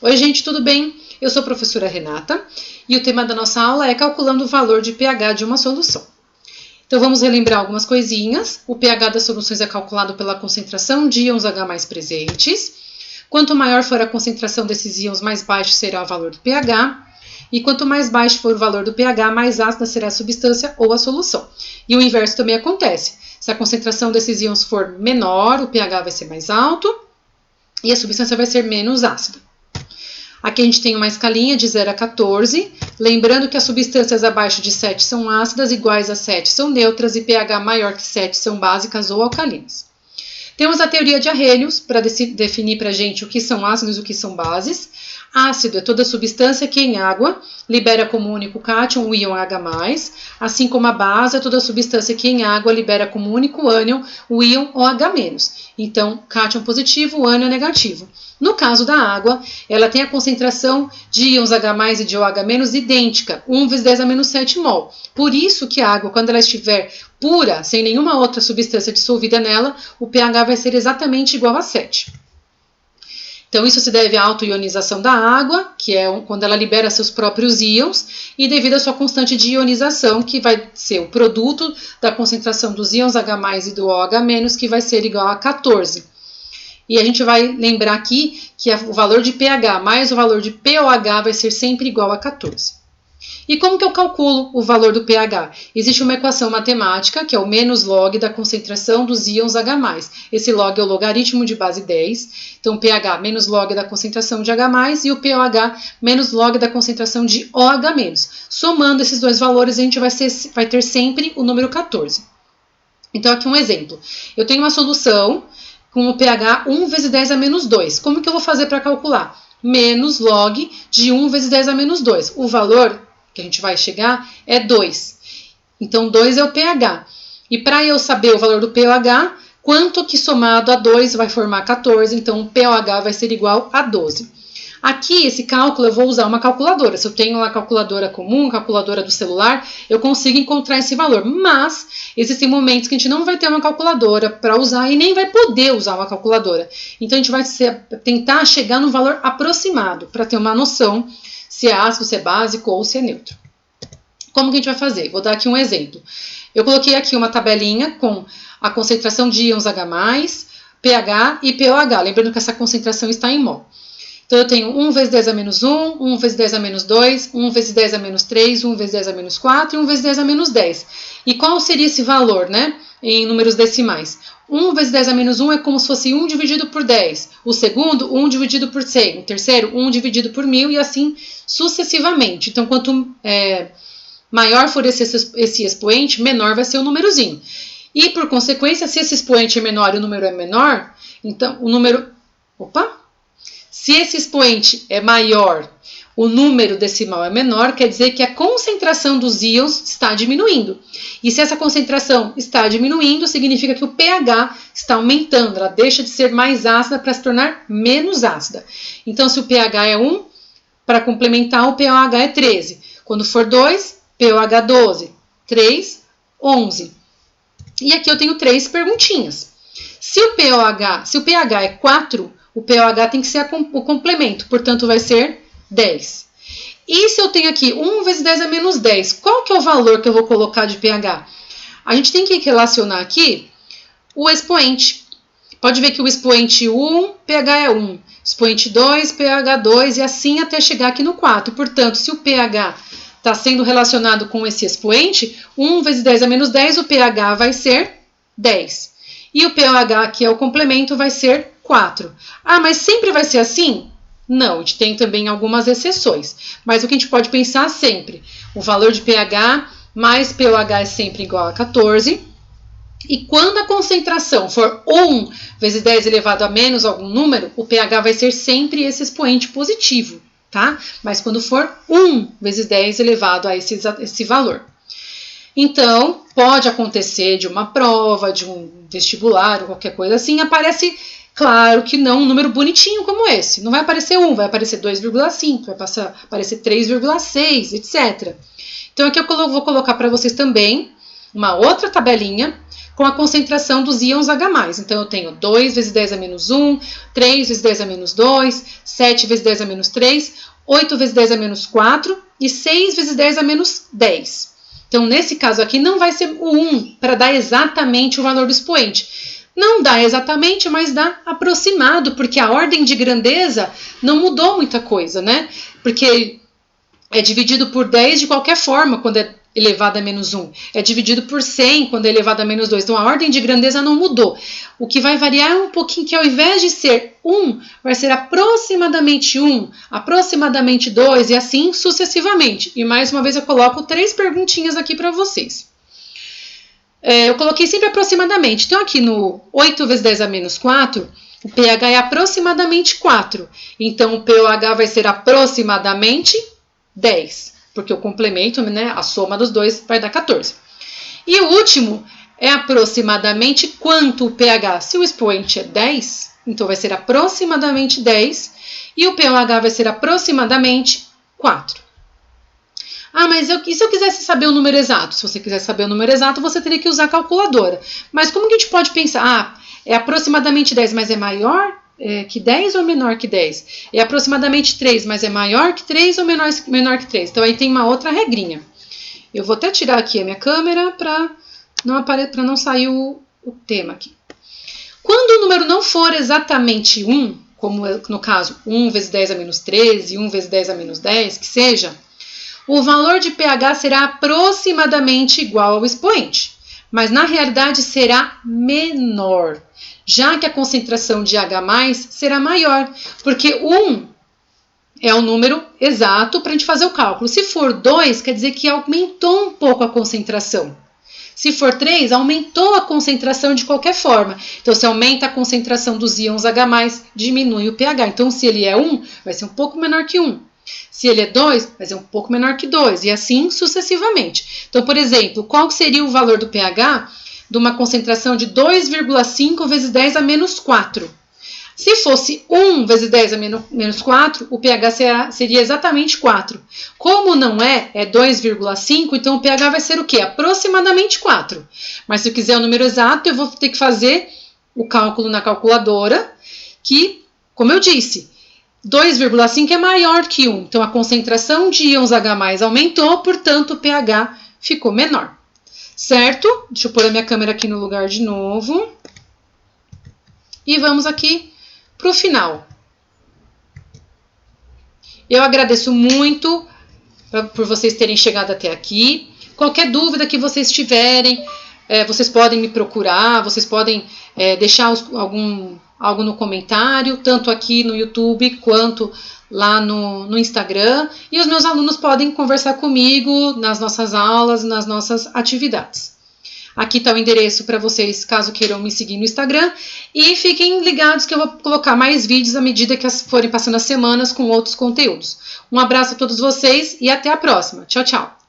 Oi gente, tudo bem? Eu sou a professora Renata e o tema da nossa aula é calculando o valor de pH de uma solução. Então vamos relembrar algumas coisinhas. O pH das soluções é calculado pela concentração de íons H+ presentes. Quanto maior for a concentração desses íons, mais baixo será o valor do pH. E quanto mais baixo for o valor do pH, mais ácida será a substância ou a solução. E o inverso também acontece. Se a concentração desses íons for menor, o pH vai ser mais alto e a substância vai ser menos ácida. Aqui a gente tem uma escalinha de 0 a 14, lembrando que as substâncias abaixo de 7 são ácidas, iguais a 7 são neutras e pH maior que 7 são básicas ou alcalinas. Temos a teoria de Arrhenius para definir para a gente o que são ácidos e o que são bases. Ácido é toda substância que em água libera como único cátion o íon H+, assim como a base é toda substância que em água libera como único ânion o íon OH-. Então, cátion positivo, ânion negativo. No caso da água, ela tem a concentração de íons H+ e de OH- idêntica, 1 vezes 10 a menos 7 mol. Por isso que a água, quando ela estiver pura, sem nenhuma outra substância dissolvida nela, o pH vai ser exatamente igual a 7. Então, isso se deve à autoionização da água, que é quando ela libera seus próprios íons, e devido à sua constante de ionização, que vai ser o produto da concentração dos íons H+ e do OH-, que vai ser igual a 14. E a gente vai lembrar aqui que o valor de pH mais o valor de pOH vai ser sempre igual a 14. E como que eu calculo o valor do pH? Existe uma equação matemática, que é o menos log da concentração dos íons H+. Esse log é o logaritmo de base 10. Então, pH menos log da concentração de H+, e o pOH menos log da concentração de OH-. Somando esses dois valores, a gente vai ter sempre o número 14. Então, aqui um exemplo. Eu tenho uma solução com o pH 1 vezes 10 a menos 2. Como que eu vou fazer para calcular? Menos log de 1 vezes 10 a menos 2. O valor que a gente vai chegar é 2. Então, 2 é o pH. E para eu saber o valor do pOH, quanto que somado a 2 vai formar 14, então o pOH vai ser igual a 12. Aqui, esse cálculo, eu vou usar uma calculadora. Se eu tenho uma calculadora comum, calculadora do celular, eu consigo encontrar esse valor. Mas, existem momentos que a gente não vai ter uma calculadora para usar e nem vai poder usar uma calculadora. Então, a gente vai tentar chegar no valor aproximado, para ter uma noção se é ácido, se é básico ou se é neutro. Como que a gente vai fazer? Vou dar aqui um exemplo. Eu coloquei aqui uma tabelinha com a concentração de íons H+, pH e pOH. Lembrando que essa concentração está em mol. Então, eu tenho 1 vezes 10 a menos 1, 1 vezes 10 a menos 2, 1 vezes 10 a menos 3, 1 vezes 10 a menos 4 e 1 vezes 10 a menos 10. E qual seria esse valor, né, em números decimais? 1 vezes 10 a menos 1 é como se fosse 1 dividido por 10. O segundo, 1 dividido por 100. O terceiro, 1 dividido por 1000 e assim sucessivamente. Então, quanto maior for esse expoente, menor vai ser o númerozinho. E, por consequência, se esse expoente é menor e o número é menor, então o número... Se esse expoente é maior, o número decimal é menor, quer dizer que a concentração dos íons está diminuindo. E se essa concentração está diminuindo, significa que o pH está aumentando, ela deixa de ser mais ácida para se tornar menos ácida. Então, se o pH é 1, para complementar, o pOH é 13. Quando for 2, pOH 12. 3, 11. E aqui eu tenho 3 perguntinhas. Se o pH é 4, o pOH tem que ser o complemento, portanto vai ser 10. E se eu tenho aqui 1 vezes 10 a menos 10, qual que é o valor que eu vou colocar de pH? A gente tem que relacionar aqui o expoente. Pode ver que o expoente 1, pH é 1. Expoente 2, pH 2 e assim até chegar aqui no 4. Portanto, se o pH está sendo relacionado com esse expoente, 1 vezes 10 a menos 10, o pH vai ser 10. E o pOH, que é o complemento, vai ser 4. Ah, mas sempre vai ser assim? Não, a gente tem também algumas exceções. Mas o que a gente pode pensar sempre? O valor de pH mais pOH é sempre igual a 14. E quando a concentração for 1 vezes 10 elevado a menos algum número, o pH vai ser sempre esse expoente positivo, tá? Mas quando for 1 vezes 10 elevado a esse valor. Então, pode acontecer de uma prova, de um vestibular ou qualquer coisa assim, aparece, claro que não um número bonitinho como esse. Não vai aparecer 1, vai aparecer 2,5, vai aparecer 3,6, etc. Então, aqui eu vou colocar para vocês também uma outra tabelinha com a concentração dos íons H+. Então, eu tenho 2 vezes 10 a menos 1, 3 vezes 10 a menos 2, 7 vezes 10 a menos 3, 8 vezes 10 a menos 4 e 6 vezes 10 a menos 10. Então, nesse caso aqui, não vai ser o 1 para dar exatamente o valor do expoente. Não dá exatamente, mas dá aproximado, porque a ordem de grandeza não mudou muita coisa, né? Porque é dividido por 10 de qualquer forma quando é elevado a menos 1. É dividido por 100 quando é elevado a menos 2. Então, a ordem de grandeza não mudou. O que vai variar é um pouquinho, que ao invés de ser 1, vai ser aproximadamente 1, aproximadamente 2 e assim sucessivamente. E mais uma vez eu coloco 3 perguntinhas aqui para vocês. Eu coloquei sempre aproximadamente. Então, aqui no 8 vezes 10 a menos 4, o pH é aproximadamente 4. Então, o pOH vai ser aproximadamente 10. Porque o complemento, né, a soma dos dois vai dar 14. E o último é aproximadamente quanto o pH. Se o expoente é 10, então vai ser aproximadamente 10. E o pOH vai ser aproximadamente 4. Ah, mas e se eu quisesse saber o número exato? Se você quisesse saber o número exato, você teria que usar a calculadora. Mas como que a gente pode pensar? Ah, é aproximadamente 10, mas é maior que 10 ou menor que 10? É aproximadamente 3, mas é maior que 3 ou menor que 3? Então, aí tem uma outra regrinha. Eu vou até tirar aqui a minha câmera para não sair o tema aqui. Quando o número não for exatamente 1, como no caso 1 vezes 10 a menos 13, 1 vezes 10 a menos 10, que seja, o valor de pH será aproximadamente igual ao expoente, mas na realidade será menor, já que a concentração de H+ será maior, porque 1 é o número exato para a gente fazer o cálculo. Se for 2, quer dizer que aumentou um pouco a concentração. Se for 3, aumentou a concentração de qualquer forma. Então, se aumenta a concentração dos íons H+, diminui o pH. Então, se ele é 1, vai ser um pouco menor que 1. Se ele é 2, vai ser um pouco menor que 2, e assim sucessivamente. Então, por exemplo, qual seria o valor do pH de uma concentração de 2,5 vezes 10 a menos 4? Se fosse 1 vezes 10 a menos 4, o pH seria exatamente 4. Como não é 2,5, então o pH vai ser o quê? Aproximadamente 4. Mas se eu quiser o número exato, eu vou ter que fazer o cálculo na calculadora, que, como eu disse, 2,5 é maior que 1, então a concentração de íons H+ aumentou, portanto o pH ficou menor. Certo? Deixa eu pôr a minha câmera aqui no lugar de novo. E vamos aqui para o final. Eu agradeço muito por vocês terem chegado até aqui. Qualquer dúvida que vocês tiverem, vocês podem me procurar, vocês podem deixar algo no comentário, tanto aqui no YouTube quanto lá no Instagram. E os meus alunos podem conversar comigo nas nossas aulas, nas nossas atividades. Aqui está o endereço para vocês, caso queiram me seguir no Instagram. E fiquem ligados que eu vou colocar mais vídeos à medida que forem passando as semanas com outros conteúdos. Um abraço a todos vocês e até a próxima. Tchau, tchau!